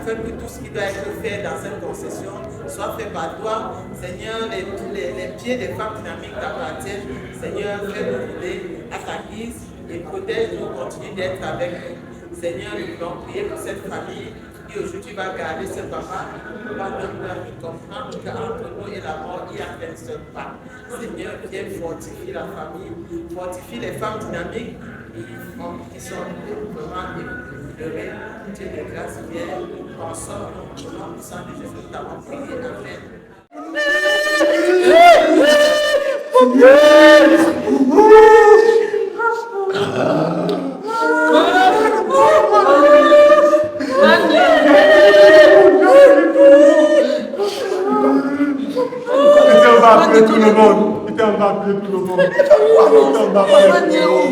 afin que tout ce qui doit être fait dans cette concession soit fait par toi. Seigneur, les pieds des femmes dynamiques t'appartiennent. Seigneur, fais-nous rouler à ta guise et protège-nous, continue d'être avec nous. Seigneur, nous voulons prier pour cette famille qui aujourd'hui va garder ce papa. Pardonne-leur de comprendre qu'entre nous et la mort, il n'y a qu'un seul pas. Seigneur, viens fortifier la famille, fortifie les femmes dynamiques qui sont vraiment éplorées. Dieu de grâce, viens, console-nous au nom du sang de Jésus, nous t'avons prié. On va appeler tout le monde. On va appeler tout le monde. On va appeler tout le monde.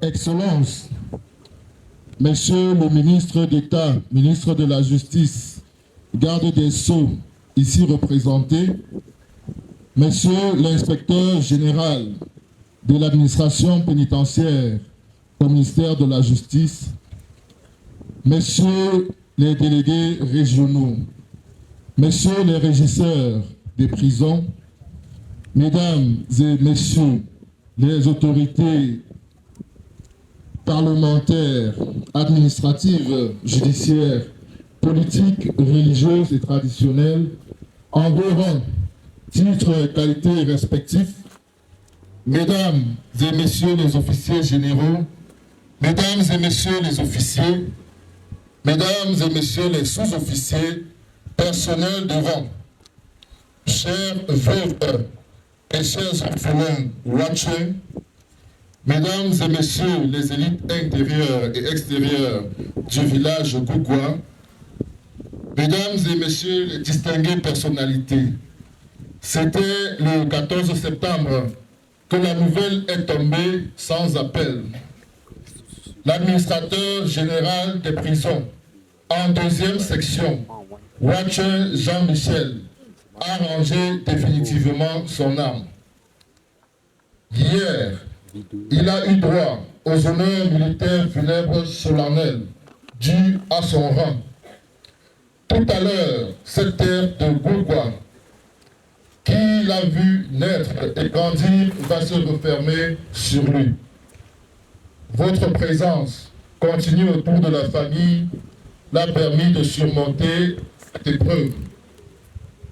Excellences, Monsieur le ministre d'État, ministre de la Justice, garde des Sceaux, ici représenté, Monsieur l'inspecteur général de l'administration pénitentiaire au ministère de la Justice, Messieurs les délégués régionaux, Messieurs les régisseurs des prisons, Mesdames et Messieurs les autorités parlementaires, administratives, judiciaires, politiques, religieuses et traditionnelles, en deux rangs, titres et qualités respectifs, Mesdames et Messieurs les officiers généraux, Mesdames et Messieurs les officiers, Mesdames et Messieurs les sous-officiers, personnels de rang, chers veuves et chers orphelins watchers, Mesdames et Messieurs les élites intérieures et extérieures du village Gougoua, Mesdames et Messieurs les distinguées personnalités, c'était le 14 septembre que la nouvelle est tombée sans appel. L'administrateur général des prisons, en deuxième section, Watcher Jean-Michel, a rangé définitivement son âme. Hier, il a eu droit aux honneurs militaires funèbres solennels dus à son rang. Tout à l'heure, cette terre de Gougoua, qui l'a vu naître et grandir, va se refermer sur lui. Votre présence continue autour de la famille l'a permis de surmonter cette épreuve.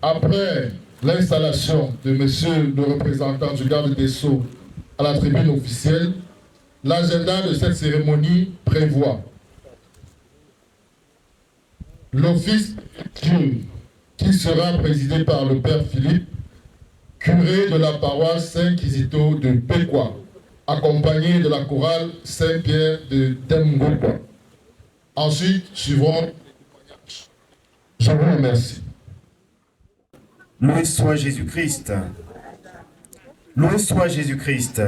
Après l'installation de Monsieur le représentant du garde des Sceaux à la tribune officielle, l'agenda de cette cérémonie prévoit l'office Dieu, qui sera présidé par le Père Philippe, curé de la paroisse Saint-Kizito de Pékwa, accompagné de la chorale Saint-Pierre de Demgokwa. Ensuite, suivront. Je vous remercie. Loué soit Jésus-Christ. Loué soit Jésus-Christ.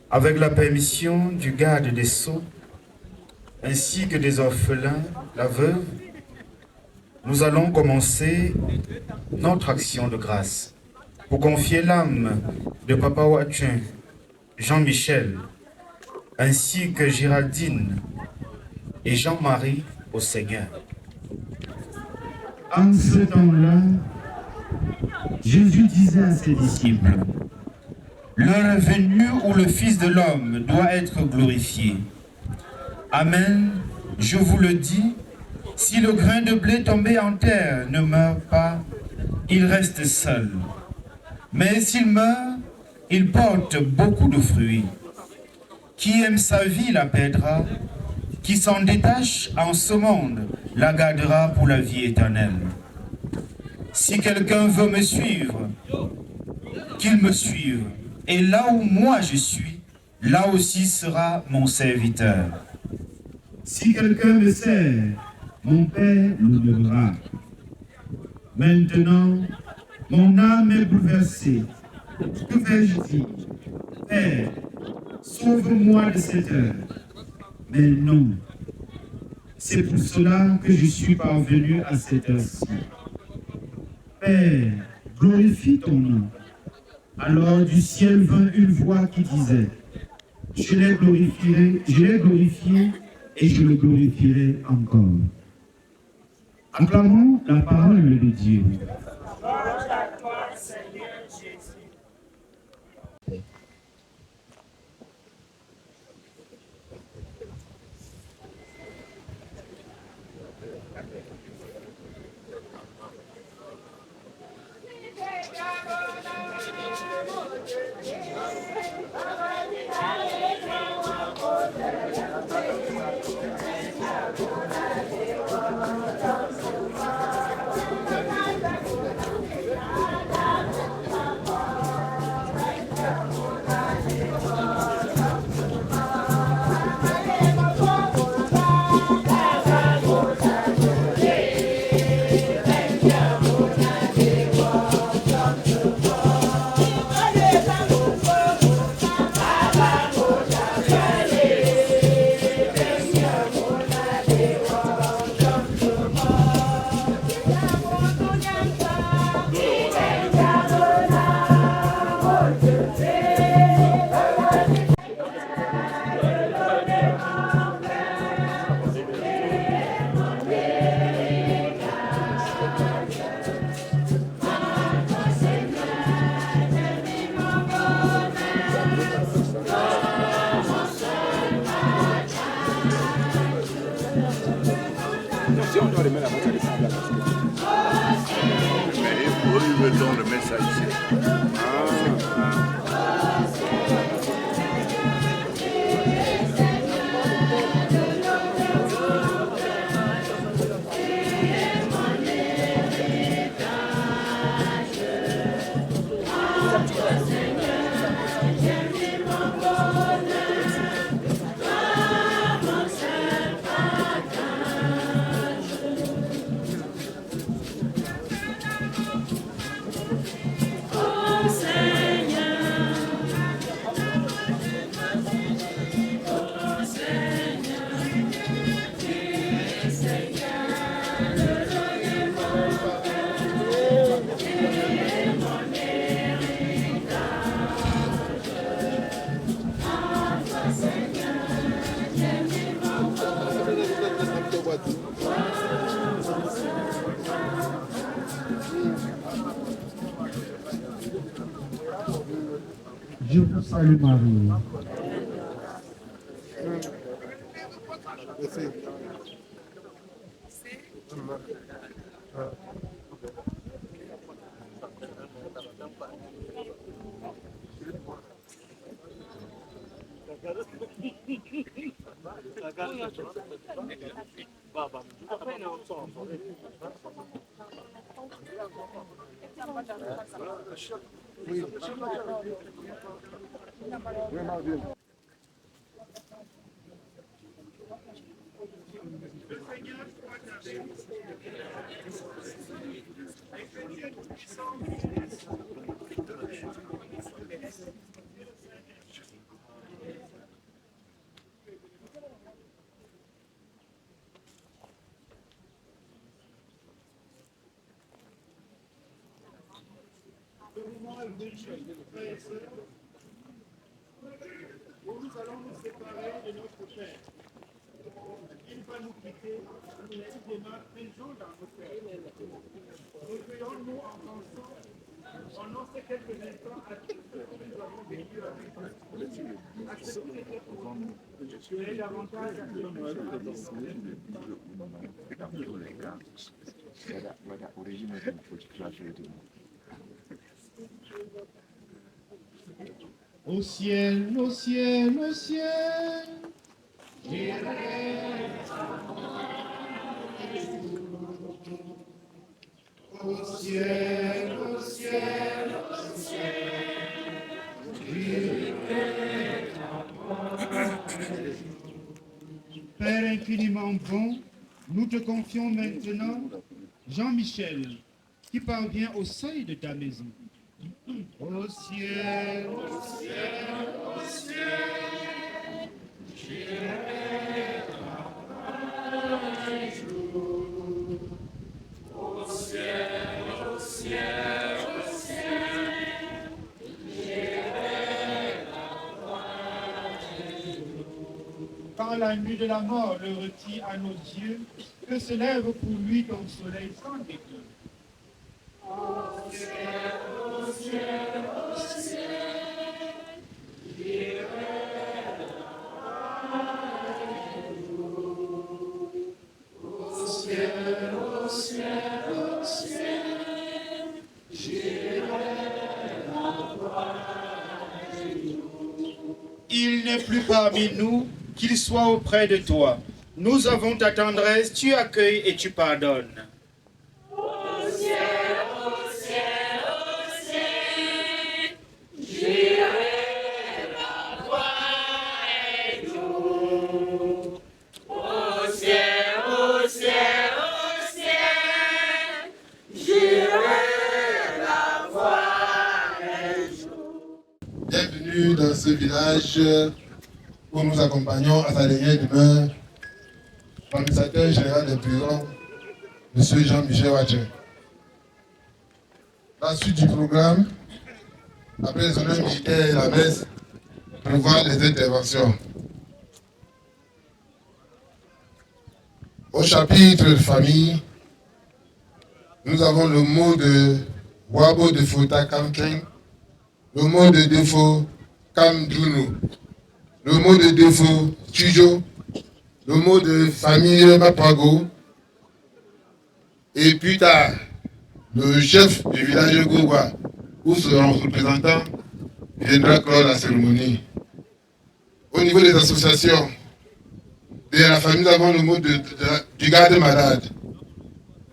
Avec la permission du garde des Sceaux, ainsi que des orphelins, la veuve, nous allons commencer notre action de grâce pour confier l'âme de Papa Watchin, Jean-Michel, ainsi que Géraldine et Jean-Marie au Seigneur. En ce temps-là, Jésus disait à ses disciples, « L'heure est venue où le Fils de l'homme doit être glorifié. Amen, je vous le dis, si le grain de blé tombé en terre ne meurt pas, il reste seul. Mais s'il meurt, il porte beaucoup de fruits. Qui aime sa vie la perdra, qui s'en détache en ce monde la gardera pour la vie éternelle. Si quelqu'un veut me suivre, qu'il me suive, et là où moi je suis, là aussi sera mon serviteur. Si quelqu'un me sert, mon Père l'honorera. Maintenant, mon âme est bouleversée. Que vais-je dire? Père, sauve-moi de cette heure. Mais non, c'est pour cela que je suis parvenu à cette heure-ci. Père, glorifie ton nom. Alors du ciel vint une voix qui disait, je l'ai glorifié et je le glorifierai encore. Acclamons la parole de Dieu. Gloire à toi, Seigneur Jésus. eux, ils veulent donc le mettre ça ici. Je vous salue Marie. Nous allons nous séparer de notre Père. Il va nous quitter, nous laissera toujours dans nos cœurs. Recueillons-nous en pensant, pendant ces quelques instants, à tout ce que nous avons vécu avec vous. À ce qui était pour nous, et davantage à ce Au ciel, au ciel, au ciel, j'irai. Au ciel, au ciel, au ciel, j'irai. Père infiniment bon, nous te confions maintenant Jean-Michel, qui parvient au seuil de ta maison. Au ciel, au ciel, au ciel, j'irai un jour. Au ciel, au ciel, au ciel, j'irai la voir un jour. Quand la nuit de la mort le retire à nos yeux, que se lève pour lui ton soleil sans déclin. Au ciel, au ciel, au ciel, j'irai la voir un jour. Au ciel, au ciel, au ciel, j'irai la voir un jour. Il n'est plus parmi nous, qu'il soit auprès de toi. Nous avons ta tendresse, tu accueilles et tu pardonnes. Au ciel, au ciel, au ciel, j'irai la voir un jour. Au ciel, au ciel, au ciel, j'irai la voir un jour. Bienvenue dans ce village où nous accompagnons à sa dernière demeure l'administrateur général des prisons, M. Jean-Michel Ouadjen. La suite du programme, après les honneurs militaires et la messe, prévoit les interventions. Au chapitre de famille, nous avons le mot de Wabo de Fouta Kamkeng, le mot de défaut Kamdounou, le mot de défaut Tujo, le mot de famille Mapago, Et plus tard, le chef du village de Gogoua, ou son représentant, viendra clore la cérémonie. Au niveau des associations, de la famille, nous avons le mot du garde malade,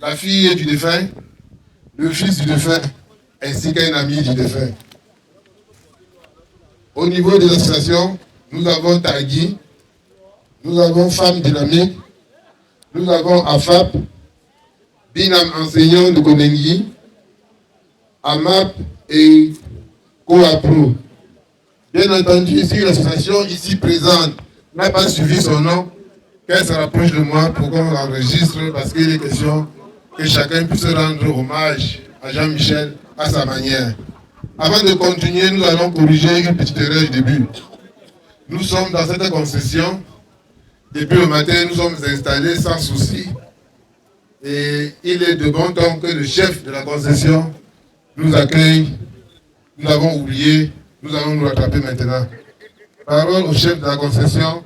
la fille du défunt, le fils du défunt, ainsi qu'un ami du défunt. Au niveau des associations, nous avons Tagui, nous avons Femmes Dynamiques, nous avons AFAP, Binam Enseignant de Konengi, AMAP et Coapro. Bien entendu, si l'association ici présente n'a pas suivi son nom, qu'elle se rapproche de moi pour qu'on l'enregistre parce qu'il est question que chacun puisse rendre hommage à Jean-Michel à sa manière. Avant de continuer, nous allons corriger une petite erreur du début. Nous sommes dans cette concession. Depuis le matin, nous sommes installés sans souci. Et il est de bon temps que le chef de la concession nous accueille. Nous l'avons oublié. Nous allons nous rattraper maintenant. Parole au chef de la concession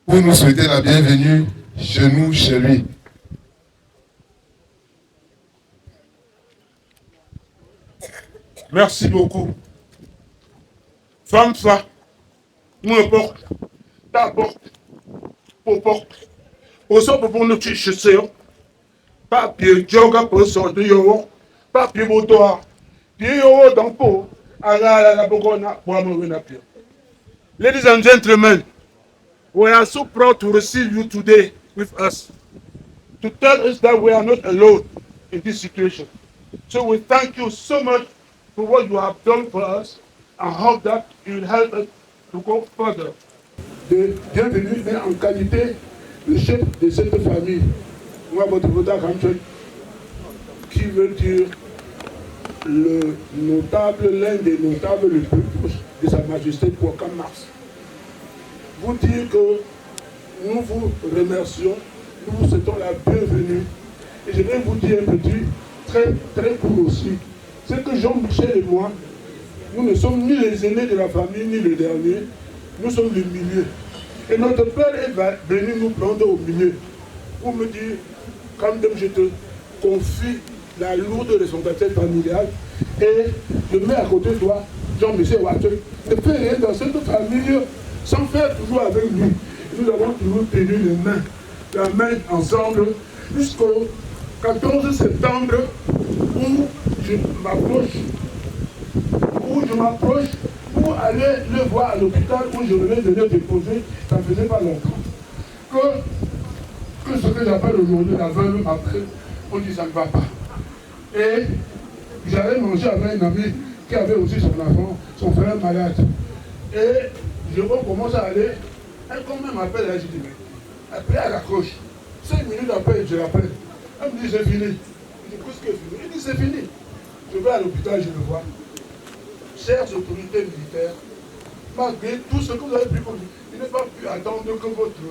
pour nous souhaiter la bienvenue chez nous, chez lui. Merci beaucoup. Femme, ça, nous porte, ta porte, pour porte. Au sort pour nous chasser, papier, joga pour sortir, yo, papier, motoir, pied, yo, dans peau, à la bogona, pour amourir. Ladies and gentlemen, we are so proud to receive you today with us, to tell us that we are not alone in this situation. So we thank you so much for what you have done for us and hope that you will help us to go further. Bienvenue, mais en qualité de chef de cette famille, moi, votre voteur Ramchon, qui veut dire le notable, l'un des notables le plus proche de Sa Majesté Pouakam Mars. Vous dire que nous vous remercions, nous vous souhaitons la bienvenue. Et je vais vous dire un petit, très court aussi. C'est que Jean-Michel et moi, nous ne sommes ni les aînés de la famille, ni les derniers. Nous sommes le milieu. Et notre père est venu nous prendre au milieu. Pour me dire, quand même je te confie la lourde responsabilité familiale et je mets à côté de toi, Jean-Michel Watson, ne fais rien dans cette famille sans faire toujours avec lui. Nous avons toujours tenu la main ensemble jusqu'au 14 septembre où je m'approche pour aller le voir à l'hôpital où je venais de le déposer, ça ne faisait pas longtemps. Que ce que j'appelle aujourd'hui la 20 minutes après, on dit ça ne va pas. Et j'allais manger avec un ami qui avait aussi son enfant, son frère malade. Et je recommence à aller, elle quand même m'appelle, là, je dis, mais après elle accroche. 5 minutes après, je l'appelle. Elle me dit, c'est fini. Je dis, qu'est-ce que c'est fini? Il dit, c'est fini. Je vais à l'hôpital, je le vois. Chères autorités militaires, malgré tout ce que vous avez pu conduire, il n'est pas pu attendre que votre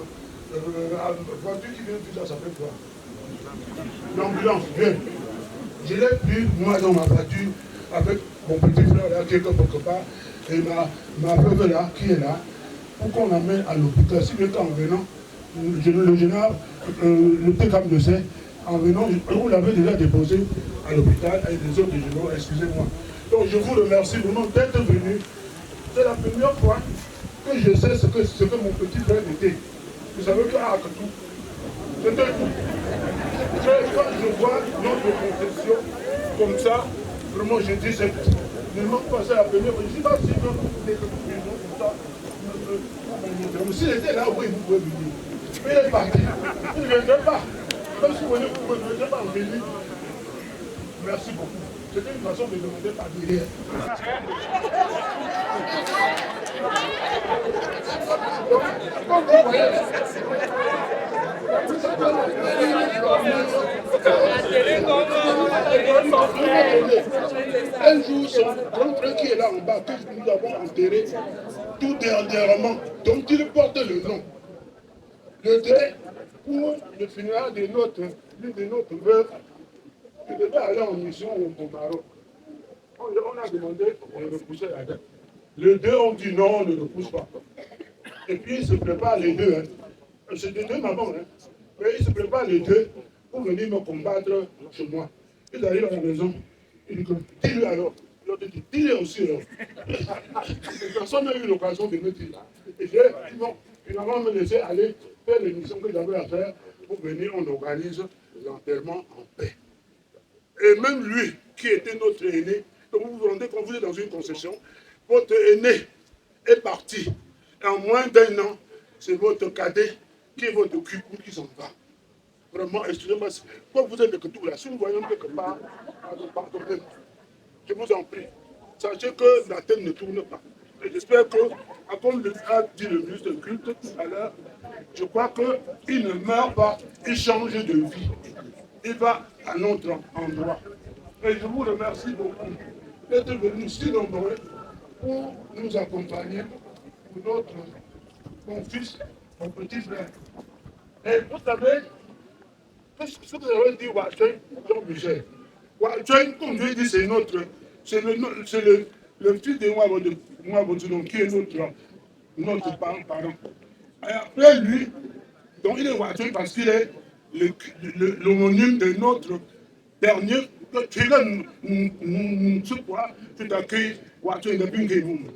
voiture qui vient de tout ça fait quoi? L'ambulance vient. Je l'ai pris, moi, dans ma voiture, avec mon petit frère là, qui est quelque part, et ma veuve là, qui est là, pour qu'on l'amène à l'hôpital. Si bien qu'en venant, le général, le TECAM le sait, en venant, on l'avait déjà déposé à l'hôpital avec les autres généraux, excusez-moi. Donc je vous remercie vraiment d'être venu. C'est la première fois que je sais ce que mon petit frère était. Vous savez que à tout. C'était tout. Quand je vois notre confession comme ça, vraiment je dis, ne manque pas ça la première fois. Je ne sais pas si nous comme ça. S'il était là, oui, vous pouvez venir. Mais il est parti. Il ne viendrait pas. Même si vous venez, vous ne venez pas venir. Merci beaucoup. C'était une façon de demander par derrière. Comme vous voyez, un jour, son grand frère qui est là en bas, que nous avons enterré tout dernièrement, dont il porte le nom. Le deuil pour le funérail de l'une de notre veuve. Je devais aller en mission au Maroc. On a demandé de repousser la date. Les deux ont dit non, on ne repousse pas. Et puis ils se préparent les deux. C'est des deux mamans. Mais ils se préparent les deux pour venir me combattre chez moi. Il arrive à la maison, il dit que dis-lui alors. L'autre dit, dis-lui aussi alors. Personne n'a eu l'occasion de me dire. Et j'ai dit non, finalement me laisser aller faire l'émission que j'avais à faire pour venir, on organise l'enterrement en paix. Et même lui, qui était notre aîné, donc vous vous rendez compte, vous êtes dans une concession, votre aîné est parti. Et en moins d'un an, c'est votre cadet qui est votre cucou qui s'en va. Vraiment, excusez-moi, quand vous êtes de tout là, si nous voyons quelque part, pardonnez-moi. Je vous en prie. Sachez que la tête ne tourne pas. Et j'espère que, comme le a dit le ministre de culte tout à l'heure, je crois qu'il ne meurt pas, il change de vie. Il va à notre endroit. Et je vous remercie beaucoup d'être venus si nombreux pour nous accompagner pour notre mon fils, mon petit frère. Et vous savez, ce que vous avez dit, Jean-Michel. Comme je l'ai dit, c'est le fils de Mwabodounon qui est notre parent. Et après lui, donc il est Wachon parce qu'il est l'homonyme de notre dernier. Tu sais quoi, tu t'accueilles Wachon de Bingemoum.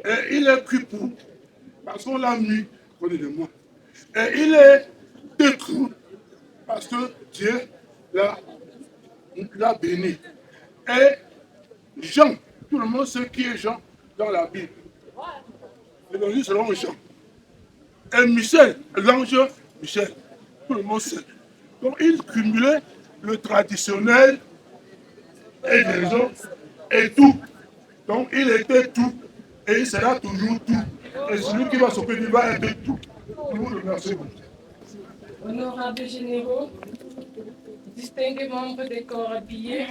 Et il est Kipou, parce qu'on l'a mis côté de moi. Et il est détruit parce que Dieu l'a béni. Et Jean, tout le monde sait qui est Jean dans la Bible. L'évangile selon Jean. Et Michel, l'ange Michel, tout le monde sait. Donc il cumulait le traditionnel et les autres et tout. Donc il était tout et il sera toujours tout. Et celui qui va s'occuper, il va être tout. Je vous remercie. Honorables généraux, distingués membres des corps habillés,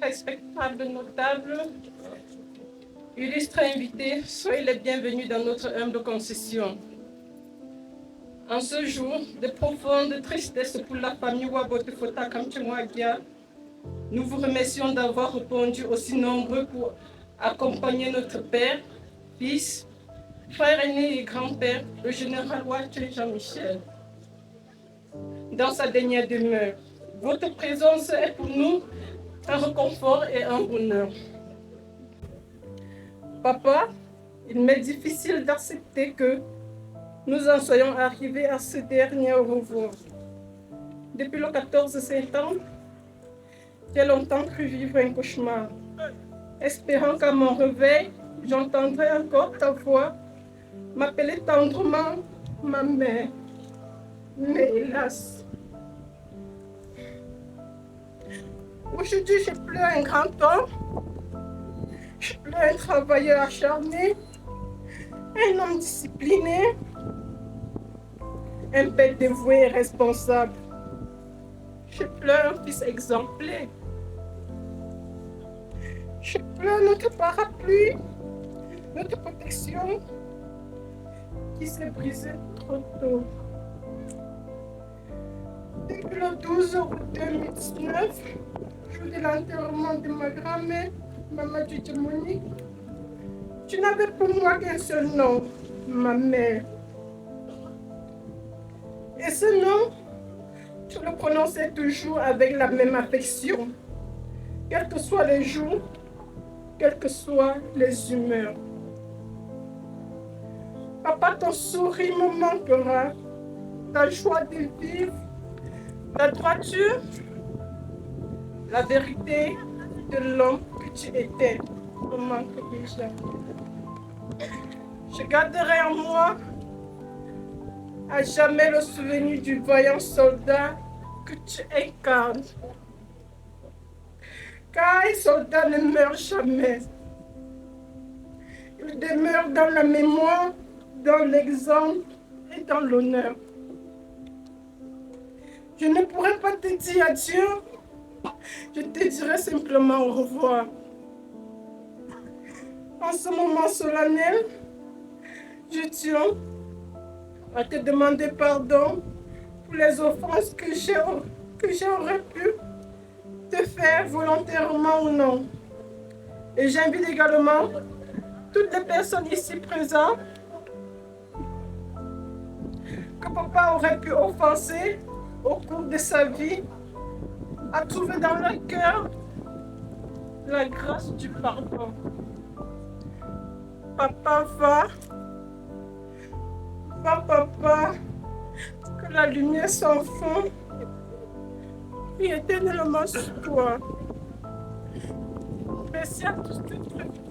respectables notables, illustres invités, soyez les bienvenus dans notre humble concession. En ce jour de profonde tristesse pour la famille Wabotefota Kamchemwagia, nous vous remercions d'avoir répondu aussi nombreux pour accompagner notre père, fils, frère aîné et grand-père, le général Walter Jean-Michel, dans sa dernière demeure. Votre présence est pour nous un réconfort et un bonheur. Papa, il m'est difficile d'accepter que nous en soyons arrivés à ce dernier au revoir. Depuis le 14 septembre, j'ai longtemps cru vivre un cauchemar, espérant qu'à mon réveil, j'entendrai encore ta voix m'appeler tendrement ma mère. Mais hélas, aujourd'hui, je pleure un grand homme, je pleure un travailleur acharné, un homme discipliné, un père dévoué et responsable. Je pleure un fils exemplaire. Je pleure notre parapluie, notre protection qui s'est brisée trop tôt. Depuis le 12 août 2019, jour de l'enterrement de ma grand-mère, Maman Monique, tu n'avais pour moi qu'un seul nom, ma mère. Et ce nom, tu le prononçais toujours avec la même affection, quels que soient les jours, quelles que soient les humeurs. Papa, ton sourire me manquera, ta joie de vivre, la droiture, la vérité de l'homme que tu étais me manque déjà. Je garderai en moi à jamais le souvenir du vaillant soldat que tu incarnes. Car un soldat ne meurt jamais. Il demeure dans la mémoire, dans l'exemple et dans l'honneur. Je ne pourrai pas te dire adieu, je te dirai simplement au revoir. En ce moment solennel, je tiens à te demander pardon pour les offenses que j'aurais pu te faire volontairement ou non. Et j'invite également toutes les personnes ici présentes que papa aurait pu offenser au cours de sa vie, a trouvé dans leur cœur la grâce du pardon. Papa, va, papa, que la lumière s'enfonce et éternellement sur toi. Merci à tous d'être venus.